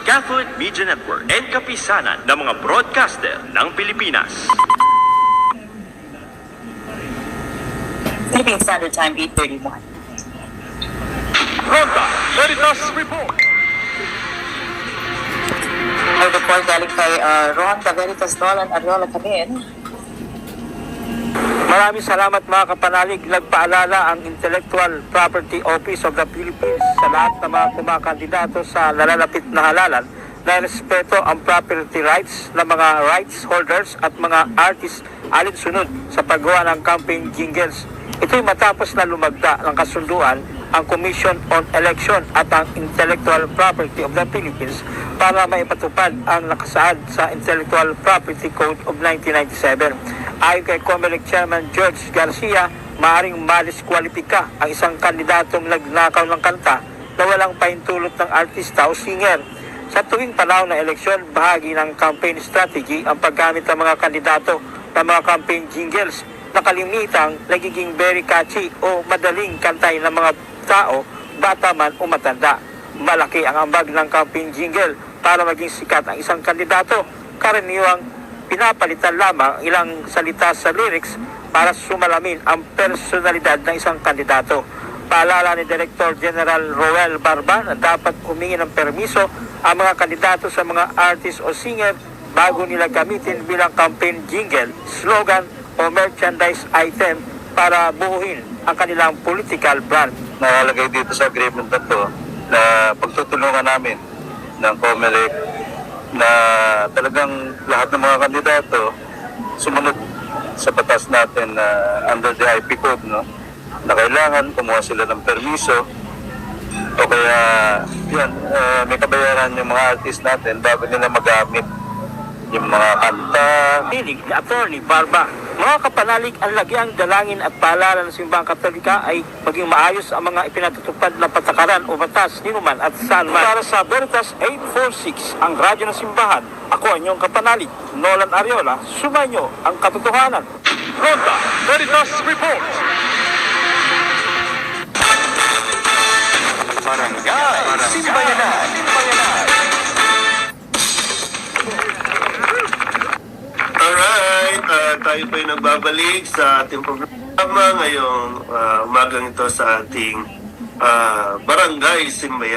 Catholic Media Network and kapisanan ng mga broadcaster ng Pilipinas. Philippine Standard Time, 8:31. Ronda Veritas Report. Ang report galing kay Ronda Veritas Nolan Ariola Camin. Maraming salamat mga kapanalig. Nagpaalala ang Intellectual Property Office of the Philippines sa lahat ng mga kumakandidato sa nalalapit na halalan na respeto ang property rights ng mga rights holders at mga artists alinsunod sa paggawa ng campaign jingles. Ito'y matapos na lumagda ng kasunduan ang Commission on Election at ang Intellectual Property of the Philippines para maipatupad ang nakasaad sa Intellectual Property Code of 1997. Ayon kay COMELEC Chairman George Garcia, maaaring madiskwalipika ang isang kandidatong nagnakaw ng kanta na walang pahintulot ng artista o singer. Sa tuwing panahon ng eleksyon, bahagi ng campaign strategy ang paggamit ng mga kandidato ng mga campaign jingles na kalimitang nagiging very catchy o madaling kantay ng mga tao, bata man o matanda. Malaki ang ambag ng campaign jingle para maging sikat ang isang kandidato. Karaniwang pinapalitan lamang ilang salita sa lyrics para sumalamin ang personalidad ng isang kandidato. Paalala ni Director General Roel Barba na dapat humingi ng permiso ang mga kandidato sa mga artist o singer bago nila gamitin bilang campaign jingle, slogan o merchandise item para buuin ang kanilang political brand. Nakalagay dito sa agreement na to na pagtutulungan namin ng COMELEC na talagang lahat ng mga kandidato sumunod sa batas natin na under the IP code, no? Na kailangan kumuha sila ng permiso o kaya yan, may kabayaran yung mga artist natin bago nila magamit yung mga kanta. Pinig ni Attorney Barba. Mga kapanalig, ang lagiang dalangin at paalala ng simbang Katolika ay maging maayos ang mga ipinatutupad na patakaran o batas ninuman at saan man. Para sa Veritas 846, ang radyo ng simbahan, ako ang inyong kapanalig, Nolan Ariola, sumainyo ang katotohanan. Ronda Veritas Report. Barangay Simbayanan. Alright, tayo po ay nagbabalik sa ating programa ngayong umagang ito sa ating Barangay Simbayanan.